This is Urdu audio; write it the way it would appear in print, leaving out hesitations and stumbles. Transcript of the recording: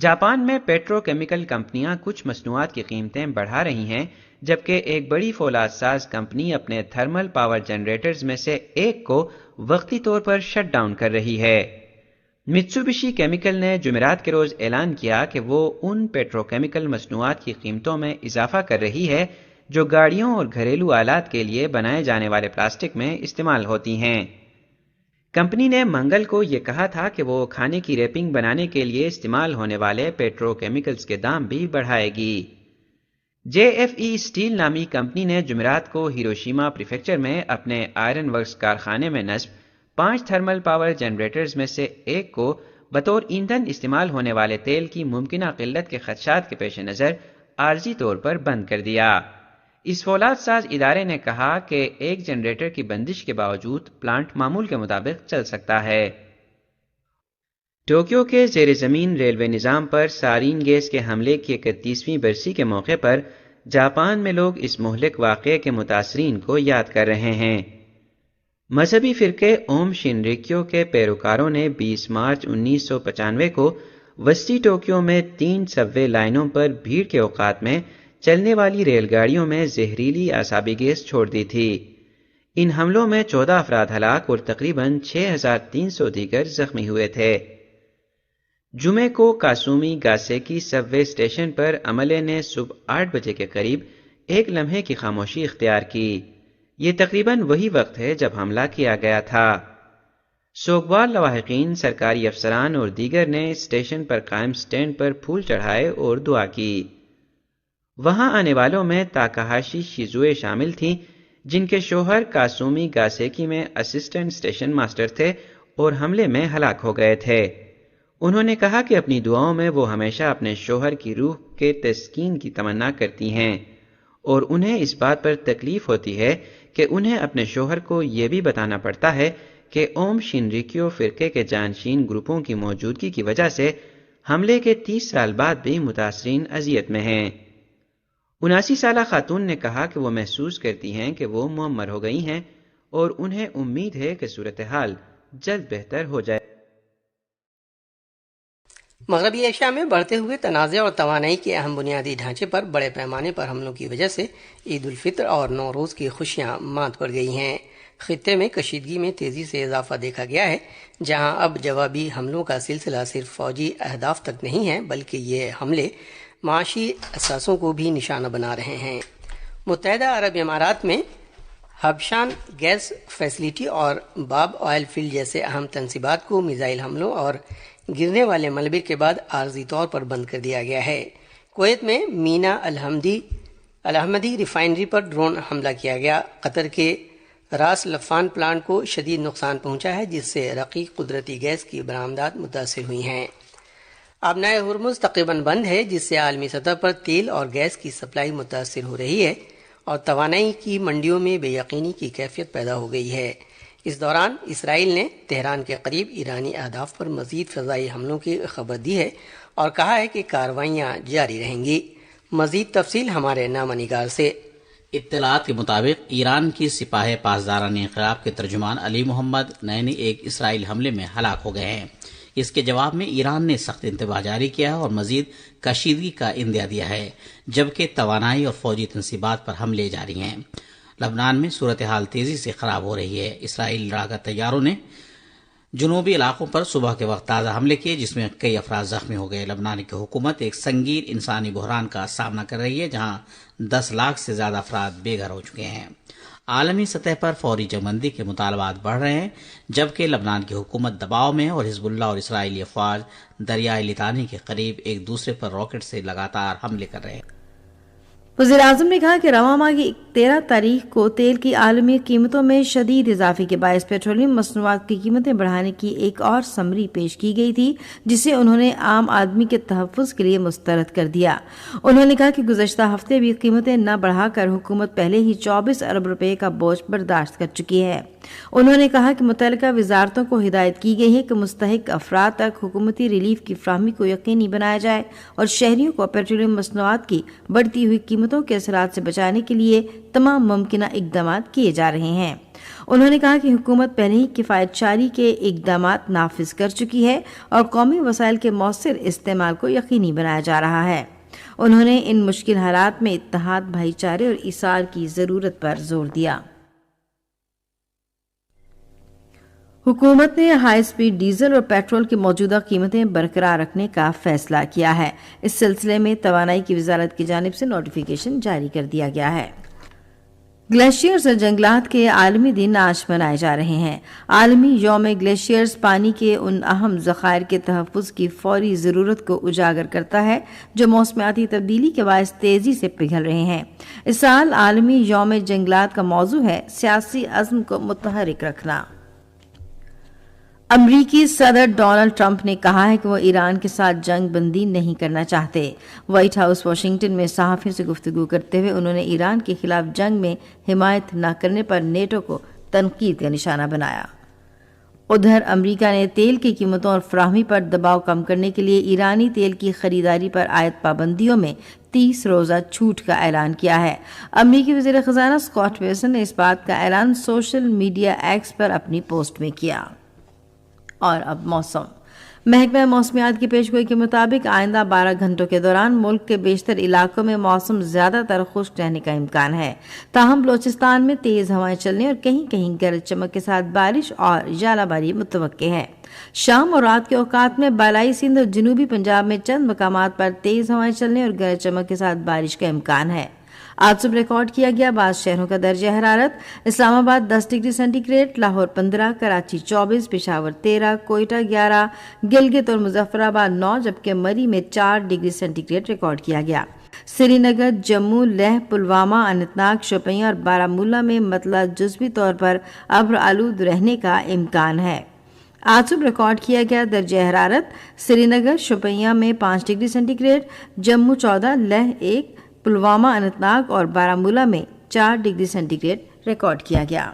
جاپان میں پیٹرو کیمیکل کمپنیاں کچھ مصنوعات کی قیمتیں بڑھا رہی ہیں، جبکہ ایک بڑی فولاد ساز کمپنی اپنے تھرمل پاور جنریٹرز میں سے ایک کو وقتی طور پر شٹ ڈاؤن کر رہی ہے۔ متسوبشی کیمیکل نے جمعرات کے روز اعلان کیا کہ وہ ان پیٹرو کیمیکل مصنوعات کی قیمتوں میں اضافہ کر رہی ہے جو گاڑیوں اور گھریلو آلات کے لیے بنائے جانے والے پلاسٹک میں استعمال ہوتی ہیں۔ کمپنی نے منگل کو یہ کہا تھا کہ وہ کھانے کی ریپنگ بنانے کے لیے استعمال ہونے والے پیٹرو کیمیکلز کے دام بھی بڑھائے گی۔ جے ایف ای اسٹیل نامی کمپنی نے جمعرات کو ہیروشیما پریفیکچر میں اپنے آئرن ورکس کارخانے میں نصب 5 تھرمل پاور جنریٹرز میں سے ایک کو بطور ایندھن استعمال ہونے والے تیل کی ممکنہ قلت کے خدشات کے پیش نظر عارضی طور پر بند کر دیا۔ اس فولاد ساز ادارے نے کہا کہ ایک جنریٹر کی بندش کے باوجود پلانٹ معمول کے مطابق چل سکتا ہے۔ ٹوکیو کے زیر زمین ریلوے نظام پر سارین گیس کے حملے کی 31ویں برسی کے موقع پر جاپان میں لوگ اس مہلک واقعے کے متاثرین کو یاد کر رہے ہیں۔ مذہبی فرقے اوم شنریکیو کے پیروکاروں نے 20 مارچ 1995 کو وسطی ٹوکیو میں 3 سب وے لائنوں پر بھیڑ کے اوقات میں چلنے والی ریل گاڑیوں میں زہریلی اعصابی گیس چھوڑ دی تھی۔ ان حملوں میں 14 افراد ہلاک اور تقریباً 6300 دیگر زخمی ہوئے تھے۔ جمعے کو کاسومی گاسیکی سب وے اسٹیشن پر عملے نے صبح 8 بجے کے قریب ایک لمحے کی خاموشی اختیار کی۔ یہ تقریباً وہی وقت ہے جب حملہ کیا گیا تھا۔ سوگوار لواحقین، سرکاری افسران اور دیگر نے اسٹیشن پر قائم سٹینڈ پر پھول چڑھائے اور دعا کی۔ وہاں آنے والوں میں تاکاہاشی شیزوئے شامل تھیں، جن کے شوہر کاسومی گاسیکی میں اسسٹنٹ اسٹیشن ماسٹر تھے اور حملے میں ہلاک ہو گئے تھے۔ انہوں نے کہا کہ اپنی دعاؤں میں وہ ہمیشہ اپنے شوہر کی روح کے تسکین کی تمنا کرتی ہیں اور انہیں اس بات پر تکلیف ہوتی ہے کہ انہیں اپنے شوہر کو یہ بھی بتانا پڑتا ہے کہ اوم شنریکیو فرقے کے جانشین گروپوں کی موجودگی کی وجہ سے حملے کے 30 سال بعد بھی متاثرین اذیت میں ہیں۔ 79 سالہ خاتون نے کہا کہ وہ محسوس کرتی ہیں کہ وہ معمر ہو گئی ہیں اور انہیں امید ہے کہ صورتحال جلد بہتر ہو جائے۔ مغربی ایشیا میں بڑھتے ہوئے تنازع اور توانائی کے اہم بنیادی ڈھانچے پر بڑے پیمانے پر حملوں کی وجہ سے عید الفطر اور نوروز کی خوشیاں مات پڑ گئی ہیں۔ خطے میں کشیدگی میں تیزی سے اضافہ دیکھا گیا ہے، جہاں اب جوابی حملوں کا سلسلہ صرف فوجی اہداف تک نہیں ہے بلکہ یہ حملے معاشی اثاثوں کو بھی نشانہ بنا رہے ہیں۔ متحدہ عرب امارات میں حبشان گیس فیسلٹی اور باب آئل فیلڈ جیسے اہم تنصیبات کو میزائل حملوں اور گرنے والے ملبے کے بعد عارضی طور پر بند کر دیا گیا ہے۔ کویت میں مینا الحمدی ریفائنری پر ڈرون حملہ کیا گیا۔ قطر کے راس لفان پلانٹ کو شدید نقصان پہنچا ہے، جس سے رقیق قدرتی گیس کی برآمدات متاثر ہوئی ہیں۔ آبنائے ہرمز تقریباً بند ہے، جس سے عالمی سطح پر تیل اور گیس کی سپلائی متاثر ہو رہی ہے اور توانائی کی منڈیوں میں بے یقینی کی کیفیت پیدا ہو گئی ہے۔ اس دوران اسرائیل نے تہران کے قریب ایرانی اہداف پر مزید فضائی حملوں کی خبر دی ہے اور کہا ہے کہ کارروائیاں جاری رہیں گی۔ مزید تفصیل ہمارے نامہ نگار سے۔ اطلاعات کے مطابق ایران کی سپاہ پاسداران انقلاب کے ترجمان علی محمد نینی ایک اسرائیل حملے میں ہلاک ہو گئے ہیں۔ اس کے جواب میں ایران نے سخت انتباہ جاری کیا اور مزید کشیدگی کا اندیا دیا ہے، جبکہ توانائی اور فوجی تنصیبات پر حملے جاری ہیں۔ لبنان میں صورتحال تیزی سے خراب ہو رہی ہے۔ اسرائیلی لڑاکا طیاروں نے جنوبی علاقوں پر صبح کے وقت تازہ حملے کیے، جس میں کئی افراد زخمی ہو گئے۔ لبنان کی حکومت ایک سنگین انسانی بحران کا سامنا کر رہی ہے، جہاں 10 لاکھ سے زیادہ افراد بے گھر ہو چکے ہیں۔ عالمی سطح پر فوری جنگ بندی کے مطالبات بڑھ رہے ہیں، جبکہ لبنان کی حکومت دباؤ میں اور حزب اللہ اور اسرائیلی افواج دریائے لطانی کے قریب ایک دوسرے پر راکٹ سے لگاتار حملے کر رہے ہیں۔ وزیراعظم نے کہا کہ رواں ماہ کی 13 تاریخ کو تیل کی عالمی قیمتوں میں شدید اضافے کے باعث پیٹرولیم مصنوعات کی قیمتیں بڑھانے کی ایک اور سمری پیش کی گئی تھی، جسے انہوں نے عام آدمی کے تحفظ کے لیے مسترد کر دیا۔ انہوں نے کہا کہ گزشتہ ہفتے بھی قیمتیں نہ بڑھا کر حکومت پہلے ہی 24 ارب روپے کا بوجھ برداشت کر چکی ہے۔ انہوں نے کہا کہ متعلقہ وزارتوں کو ہدایت کی گئی ہے کہ مستحق افراد تک حکومتی ریلیف کی فراہمی کو یقینی بنایا جائے اور شہریوں کو پیٹرولیم مصنوعات کی بڑھتی ہوئی قیمتوں قیمتوں کے اثرات سے بچانے کے لیے تمام ممکنہ اقدامات کیے جا رہے ہیں۔ انہوں نے کہا کہ حکومت پہلے ہی کفایت چاری کے اقدامات نافذ کر چکی ہے اور قومی وسائل کے مؤثر استعمال کو یقینی بنایا جا رہا ہے۔ انہوں نے ان مشکل حالات میں اتحاد، بھائی چارے اور ایثار کی ضرورت پر زور دیا۔ حکومت نے ہائی سپیڈ ڈیزل اور پیٹرول کی موجودہ قیمتیں برقرار رکھنے کا فیصلہ کیا ہے۔ اس سلسلے میں توانائی کی وزارت کی جانب سے نوٹیفیکیشن جاری کر دیا گیا ہے۔ گلیشیئرز اور جنگلات کے عالمی دن آج منائے جا رہے ہیں۔ عالمی یوم گلیشیئرز پانی کے ان اہم ذخائر کے تحفظ کی فوری ضرورت کو اجاگر کرتا ہے جو موسمیاتی تبدیلی کے باعث تیزی سے پگھل رہے ہیں۔ اس سال عالمی یوم جنگلات کا موضوع ہے سیاسی عزم کو متحرک رکھنا۔ امریکی صدر ڈونلڈ ٹرمپ نے کہا ہے کہ وہ ایران کے ساتھ جنگ بندی نہیں کرنا چاہتے۔ وائٹ ہاؤس واشنگٹن میں صحافیوں سے گفتگو کرتے ہوئے انہوں نے ایران کے خلاف جنگ میں حمایت نہ کرنے پر نیٹو کو تنقید کا نشانہ بنایا۔ ادھر امریکہ نے تیل کی قیمتوں اور فراہمی پر دباؤ کم کرنے کے لیے ایرانی تیل کی خریداری پر عائد پابندیوں میں 30 روزہ چھوٹ کا اعلان کیا ہے۔ امریکی وزیر خزانہ اسکاٹ بیسن نے اس بات کا اعلان سوشل میڈیا ایکس پر اپنی پوسٹ میں کیا۔ اور اب موسم۔ محکمہ موسمیات کی پیشگوئی کے مطابق آئندہ 12 گھنٹوں کے دوران ملک کے بیشتر علاقوں میں موسم زیادہ تر خشک رہنے کا امکان ہے، تاہم بلوچستان میں تیز ہوائیں چلنے اور کہیں کہیں گرج چمک کے ساتھ بارش اور ژالہ باری متوقع ہے۔ شام اور رات کے اوقات میں بالائی سندھ اور جنوبی پنجاب میں چند مقامات پر تیز ہوائیں چلنے اور گرج چمک کے ساتھ بارش کا امکان ہے۔ آج صبح ریکارڈ کیا گیا بعض شہروں کا درجہ حرارت: Islamabad 10 degree centigrade, Lahore 15، Karachi 24، Peshawar 13، Quetta 11، Gilgit اور مظفر آباد 9، جبکہ مری میں 4 ڈگری سینٹی گریڈ ریکارڈ کیا گیا۔ سری نگر، جموں، لیہ، پلوامہ، اننت ناگ، شوپیاں اور بارہمولہ میں مطلع جزوی طور پر ابر آلود رہنے کا امکان ہے۔ آج صبح ریکارڈ کیا گیا درجہ حرارت: سری نگر، شوپیاں میں 5 degree centigrade, Jammu 14، Leh 1، Pulwama, Anantnag اور بارہمولہ میں 4 ڈگری سینٹی گریڈ ریکارڈ کیا گیا۔